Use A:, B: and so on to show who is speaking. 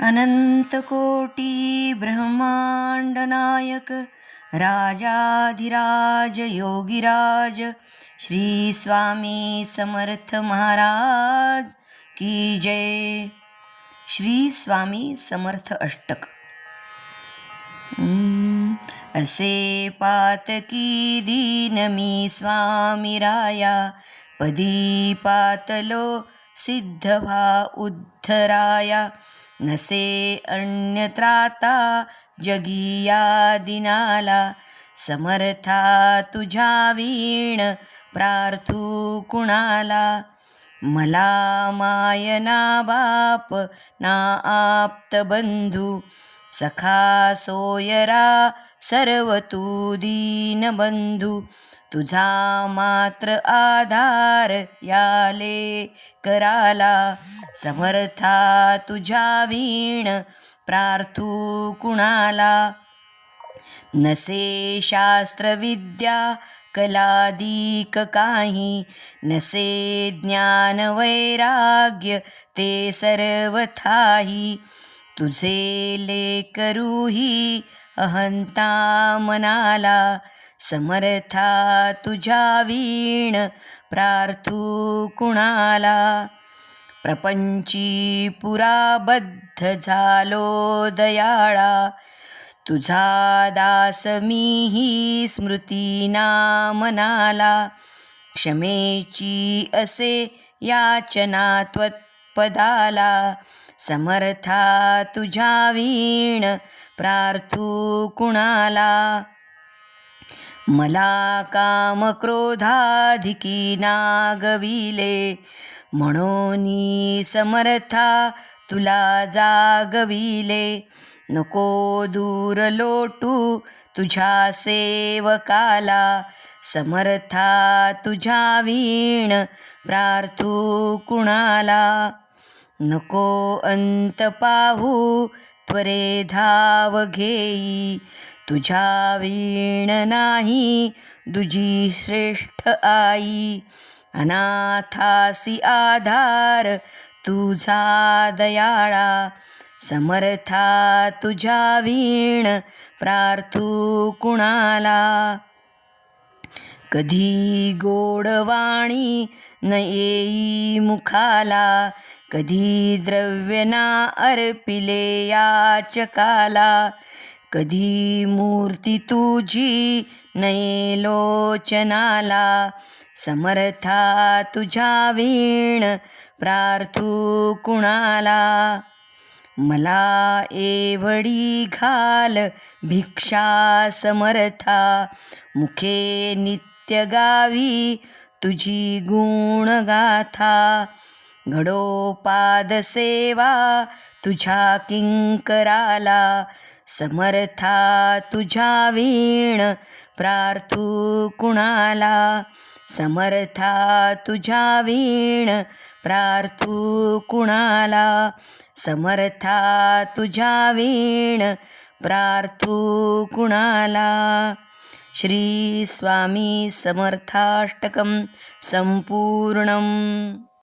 A: अनंतकोटी ब्रह्मांड नायक राजाधिराज योगीराज श्री स्वामी समर्थ महाराज की जय. श्री स्वामी समर्थ अष्टक. असे पातकी दीन मी स्वामी राया, पदी पातलो सिद्ध व्हा उद्धराया. नसे अन्यत्राता जगिया दिनाला, समर्था तुझ्या वीण प्रार्थू कुणाला. मला मायना बाप ना आप्त बंधू, सखा सोयरा सर्व तू दीनबंधू. तुझा मात्र आधार याले कराला, समर्था तुझ्या वीण प्रार्थू कुणाला. नसे शास्त्र विद्या कलादिक काही, नसे ज्ञान वैराग्य ते सर्वथाही. तुझे लेकरूही अहंता मनाला, समर्था तुझ्या वीण प्रार्थू कुणाला. प्रपंची पुरा बद्ध झालो दयाळा, तुझा दास मीही स्मृतीना मनाला. क्षमेची असे याचना त्वत्पदाला, समर्था तुझ्या वीण प्रार्थू कुणाला. मला काम क्रोधाधिकी नागविले, म्हणूनी समर्था तुला जागविले. नको दूर लोटू तुझ्या सेवकाला, समर्था तुझ्या वीण प्रार्थू कुणाला. नको अंत पाहू त्वरे धाव घेई, तुझ्या वीण नाही दुजी श्रेष्ठ आई. अनाथासी आधार तुझा दयाळा, समर्था तुझ्या वीण प्रार्थू कुणाला. कधी गोडवाणी न येई मुखाला, कधी द्रव्य ना अर्पिले याचकाला. कधी मूर्ती तुझी नये लोचनाला, समर्था तुझ्या वीण प्रार्थू कुणाला. मला एवढी घाल भिक्षा समर्था, मुखे नित्य गावी तुझी गुणगाथा. घडोपाद सेवा तुझ्या किंकराला, समर्था तुझ्या वीण प्रार्थू कुणाला. समर्था तुझ्या वीण प्रार्थू कुणाला. समर्था तुझ्या वीण प्रार्थू कुणाला. श्री स्वामी समर्थाष्टकं संपूर्णम्.